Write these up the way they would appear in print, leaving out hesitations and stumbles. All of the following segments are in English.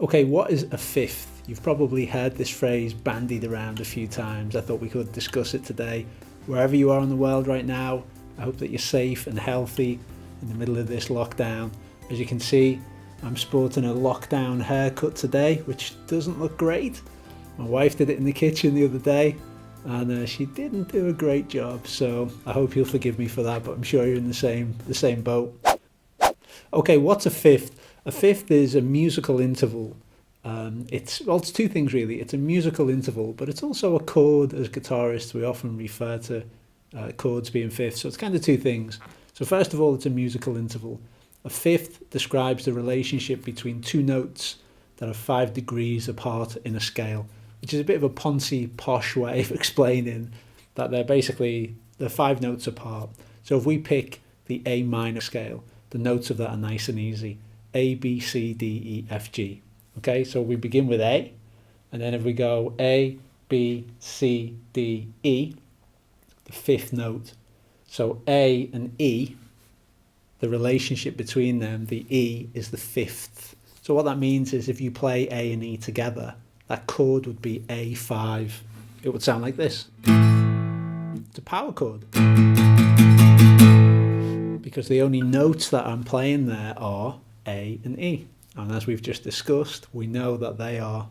Okay, what is a fifth? You've probably heard this phrase bandied around a few times. I thought we could discuss it today. Wherever you are in the world right now, I hope that you're safe and healthy in the middle of this lockdown. As you can see, I'm sporting a lockdown haircut today, which doesn't look great. My wife did it in the kitchen the other day, and she didn't do a great job. So I hope you'll forgive me for that, but I'm sure you're in the same boat. Okay, what's a fifth? A fifth is a musical interval. It's two things really. It's a musical interval, but it's also a chord. As guitarists, we often refer to chords being fifths. So it's kind of two things. So first of all, it's a musical interval. A fifth describes the relationship between two notes that are 5 degrees apart in a scale, which is a bit of a poncy, posh way of explaining that they're 5 notes apart. So if we pick the A minor scale, the notes of that are nice and easy. A, B, C, D, E, F, G. Okay, so we begin with A, and then if we go A, B, C, D, E, the fifth note. So A and E, the relationship between them, the E is the fifth. So what that means is if you play A and E together, that chord would be A5. It would sound like this. It's a power chord. Because the only notes that I'm playing there are A and E. And as we've just discussed, we know that the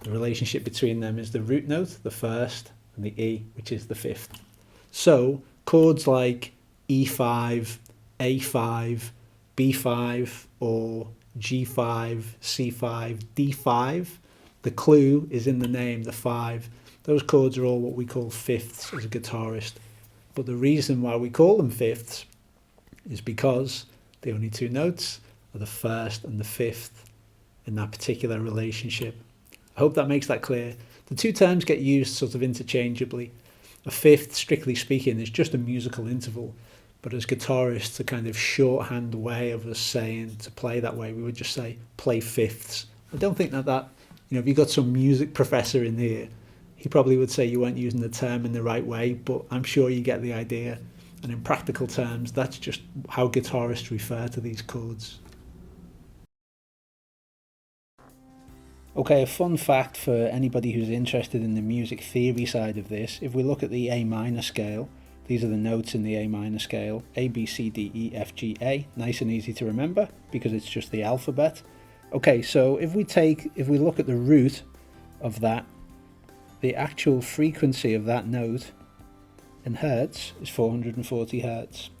relationship between them is the root note, the first, and the E, which is the fifth. So chords like E5, A5, B5, or G5, C5, D5, the clue is in the name, the 5. Those chords are all what we call fifths as a guitarist. But the reason why we call them fifths is because the only two notes are the first and the fifth in that particular relationship. I hope that makes that clear. The two terms get used sort of interchangeably. A fifth, strictly speaking, is just a musical interval, but as guitarists, a kind of shorthand way of us saying to play that way, we would just say play fifths. I don't think that if you got some music professor in here, he probably would say you weren't using the term in the right way, but I'm sure you get the idea. And in practical terms, that's just how guitarists refer to these chords. Okay, a fun fact for anybody who's interested in the music theory side of this, if we look at the A minor scale, these are the notes in the A minor scale, A, B, C, D, E, F, G, A. Nice and easy to remember because it's just the alphabet. Okay, so if we look at the root of that, the actual frequency of that note in hertz is 440 hertz.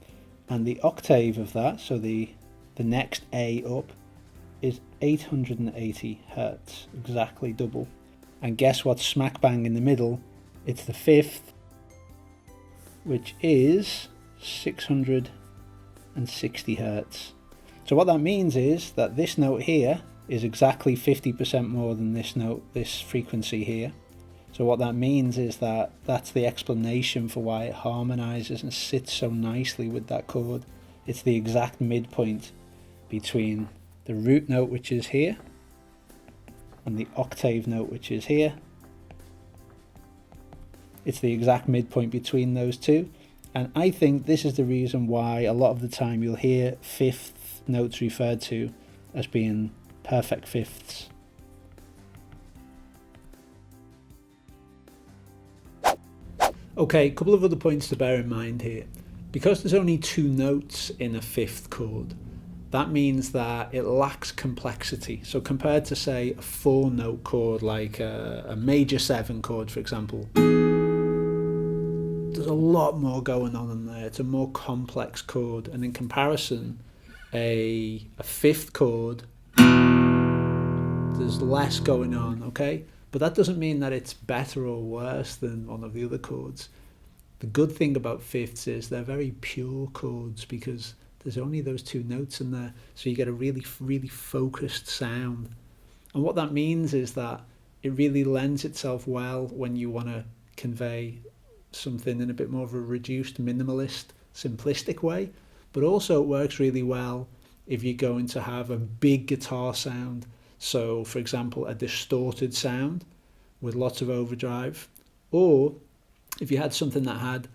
And the octave of that, so the next A up, is 880 hertz, exactly double. And guess what's smack bang in the middle? It's the fifth, which is 660 hertz. So what that means is that this note here is exactly 50% more than this note, this frequency here. So what that means is that that's the explanation for why it harmonizes and sits so nicely with that chord. It's the exact midpoint between the root note, which is here, and the octave note, which is here. It's the exact midpoint between those two. And I think this is the reason why a lot of the time you'll hear fifth notes referred to as being perfect fifths. Okay, a couple of other points to bear in mind here. Because there's only two notes in a fifth chord, that means that it lacks complexity. So compared to, say, a 4-note chord like a major 7 chord, for example, there's a lot more going on in there. It's a more complex chord. And in comparison, a fifth chord, there's less going on, okay? But that doesn't mean that it's better or worse than one of the other chords. The good thing about fifths is they're very pure chords because there's only those two notes in there. So you get a really, really focused sound. And what that means is that it really lends itself well when you want to convey something in a bit more of a reduced, minimalist, simplistic way. But also it works really well if you're going to have a big guitar sound. So, for example, a distorted sound with lots of overdrive. Or if you had something that had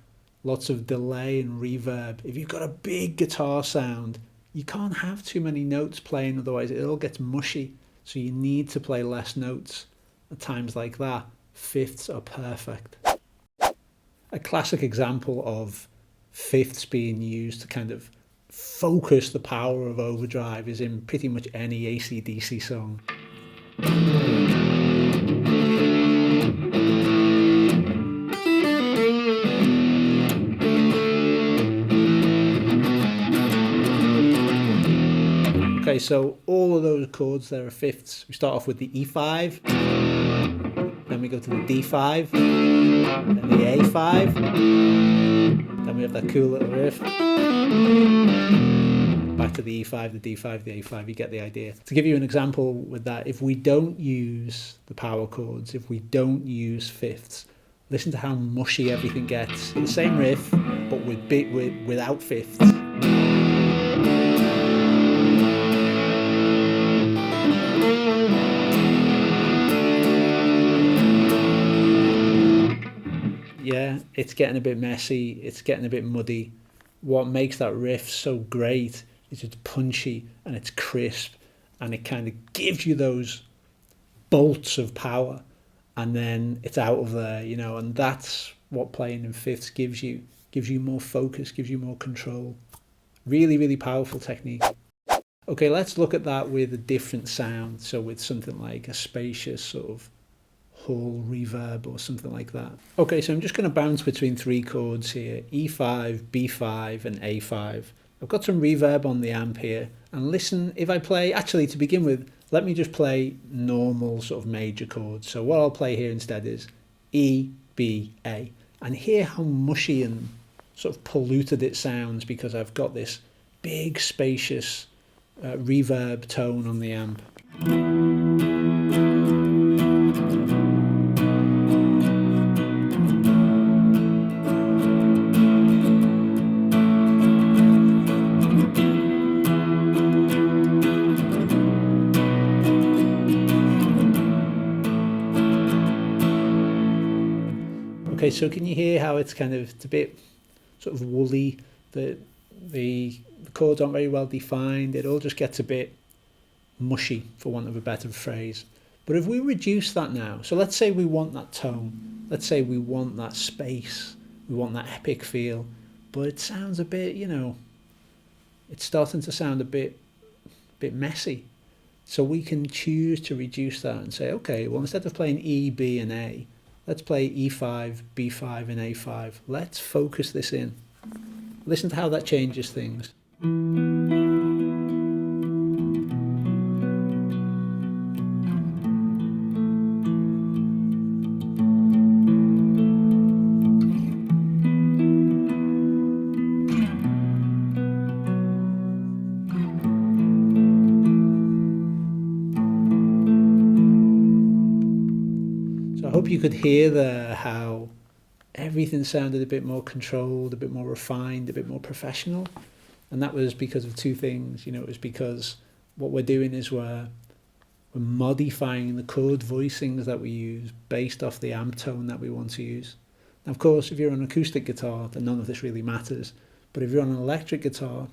lots of delay and reverb. If you've got a big guitar sound, you can't have too many notes playing, otherwise it all gets mushy. So you need to play less notes. At times like that, fifths are perfect. A classic example of fifths being used to kind of focus the power of overdrive is in pretty much any AC/DC song. Okay, so all of those chords there are fifths. We start off with the E5, then we go to the D5, then the A5, then we have that cool little riff. Back to the E5, the D5, the A5, you get the idea. To give you an example with that, if we don't use the power chords, if we don't use fifths, listen to how mushy everything gets. The same riff, but without fifths. Yeah, it's getting a bit messy, it's getting a bit muddy. What makes that riff so great is it's punchy and it's crisp and it kind of gives you those bolts of power and then it's out of there, you know, and that's what playing in fifths gives you more focus, gives you more control. Really, really powerful technique. Okay, let's look at that with a different sound. So with something like a spacious sort of hall reverb or something like that. Okay, so I'm just going to bounce between three chords here, E5, B5 and A5. I've got some reverb on the amp here, and listen, if I play, actually to begin with, let me just play normal sort of major chords. So what I'll play here instead is E, B, A, and hear how mushy and sort of polluted it sounds because I've got this big spacious reverb tone on the amp. Okay, so can you hear how it's a bit sort of woolly, the chords aren't very well defined, it all just gets a bit mushy, for want of a better phrase. But if we reduce that now, so let's say we want that tone, let's say we want that space, we want that epic feel, but it sounds a bit, you know, it's starting to sound a bit messy. So we can choose to reduce that and say, okay, well, instead of playing E, B and A, let's play E5, B5 and A5. Let's focus this in. Listen to how that changes things. I hope you could hear there how everything sounded a bit more controlled, a bit more refined, a bit more professional. And that was because of two things. You know, it was because what we're doing is we're modifying the chord voicings that we use based off the amp tone that we want to use. Now, of course, if you're on an acoustic guitar, then none of this really matters. But if you're on an electric guitar,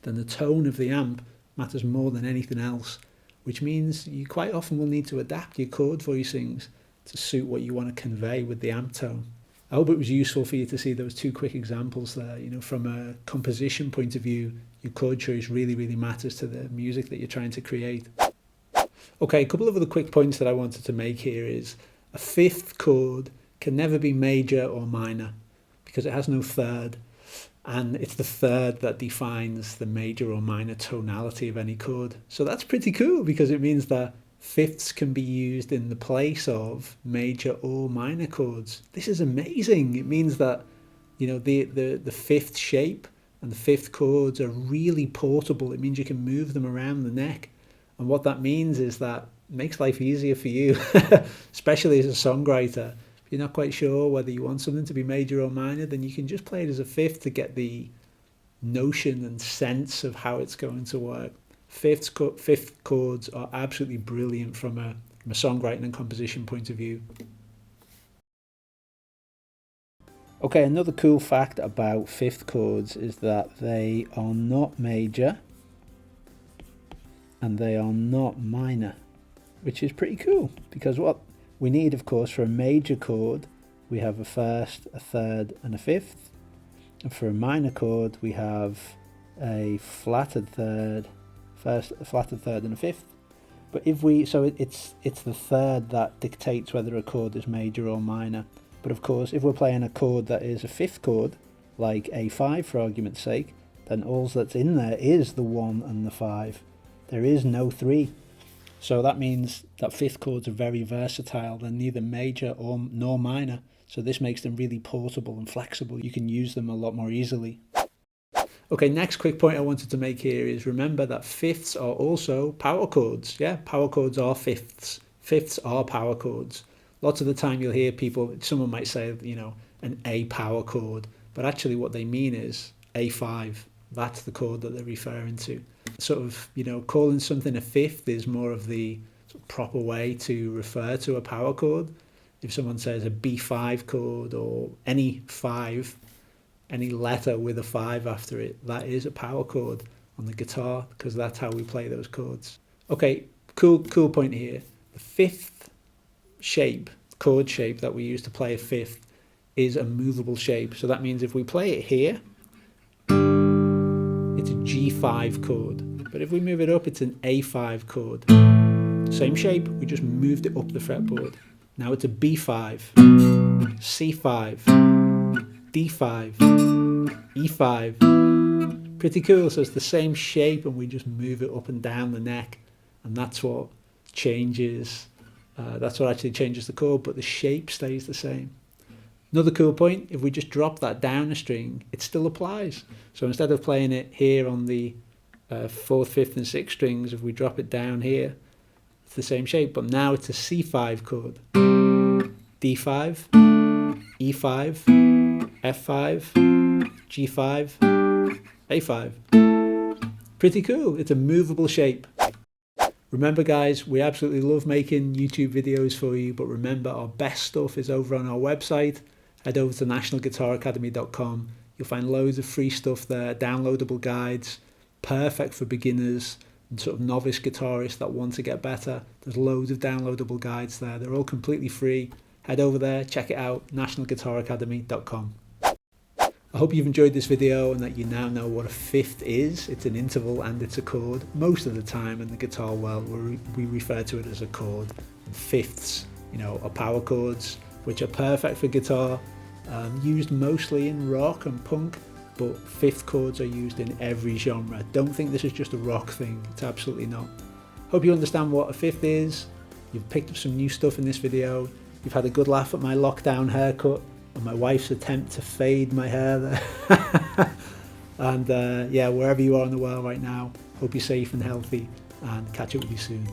then the tone of the amp matters more than anything else, which means you quite often will need to adapt your chord voicings to suit what you want to convey with the amp tone. I hope it was useful for you to see those two quick examples there. You know, from a composition point of view, your chord choice really, really matters to the music that you're trying to create. Okay, a couple of other quick points that I wanted to make here is a fifth chord can never be major or minor because it has no third. And it's the third that defines the major or minor tonality of any chord. So that's pretty cool because it means that fifths can be used in the place of major or minor chords. This is amazing. It means that, you know, the fifth shape and the fifth chords are really portable. It means you can move them around the neck. And what that means is that it makes life easier for you, especially as a songwriter. If you're not quite sure whether you want something to be major or minor, then you can just play it as a fifth to get the notion and sense of how it's going to work. Fifth chords are absolutely brilliant from a songwriting and composition point of view. Okay, another cool fact about fifth chords is that they are not major and they are not minor. which is pretty cool, because what we need, of course, for a major chord, we have a first, a third, and a fifth. And for a minor chord, we have a flatted third, first, a flatted third, and a fifth. But if we, so it's the third that dictates whether a chord is major or minor. But of course, if we're playing a chord that is a fifth chord, like A5 for argument's sake, then all that's in there is the 1 and the 5. There is no 3. So that means that fifth chords are very versatile. They're neither major nor minor. So this makes them really portable and flexible. You can use them a lot more easily. Okay, next quick point I wanted to make here is remember that fifths are also power chords. Yeah, power chords are fifths. Fifths are power chords. Lots of the time you'll hear people, someone might say, you know, an A power chord, but actually what they mean is A5. That's the chord that they're referring to. Sort of, you know, calling something a fifth is more of the sort of proper way to refer to a power chord. If someone says a B5 chord or any 5, any letter with a 5 after it, that is a power chord on the guitar, because that's how we play those chords. Okay, cool point here. The fifth shape, chord shape that we use to play a fifth is a movable shape. So that means if we play it here, it's a G5 chord. But if we move it up, it's an A5 chord. Same shape, we just moved it up the fretboard. Now it's a B5, C5, D5, E5. Pretty cool. So it's the same shape and we just move it up and down the neck. And that's what changes, that's what actually changes the chord, but the shape stays the same. Another cool point, if we just drop that down a string, it still applies. So instead of playing it here on the 4th, 5th and 6th strings, if we drop it down here, it's the same shape, but now it's a C5 chord. D5, E5, F5, G5, A5. Pretty cool. It's a movable shape. Remember guys, we absolutely love making YouTube videos for you, but remember our best stuff is over on our website. Head over to nationalguitaracademy.com. You'll find loads of free stuff there, downloadable guides, perfect for beginners and sort of novice guitarists that want to get better. There's loads of downloadable guides there. They're all completely free. Head over there, check it out, nationalguitaracademy.com. I hope you've enjoyed this video and that you now know what a fifth is. It's an interval and it's a chord. Most of the time in the guitar world, we refer to it as a chord. And fifths, you know, are power chords, which are perfect for guitar, used mostly in rock and punk, but fifth chords are used in every genre. Don't think this is just a rock thing. It's absolutely not. Hope you understand what a fifth is. You've picked up some new stuff in this video. You've had a good laugh at my lockdown haircut and my wife's attempt to fade my hair there. And yeah, wherever you are in the world right now, hope you're safe and healthy, and catch up with you soon.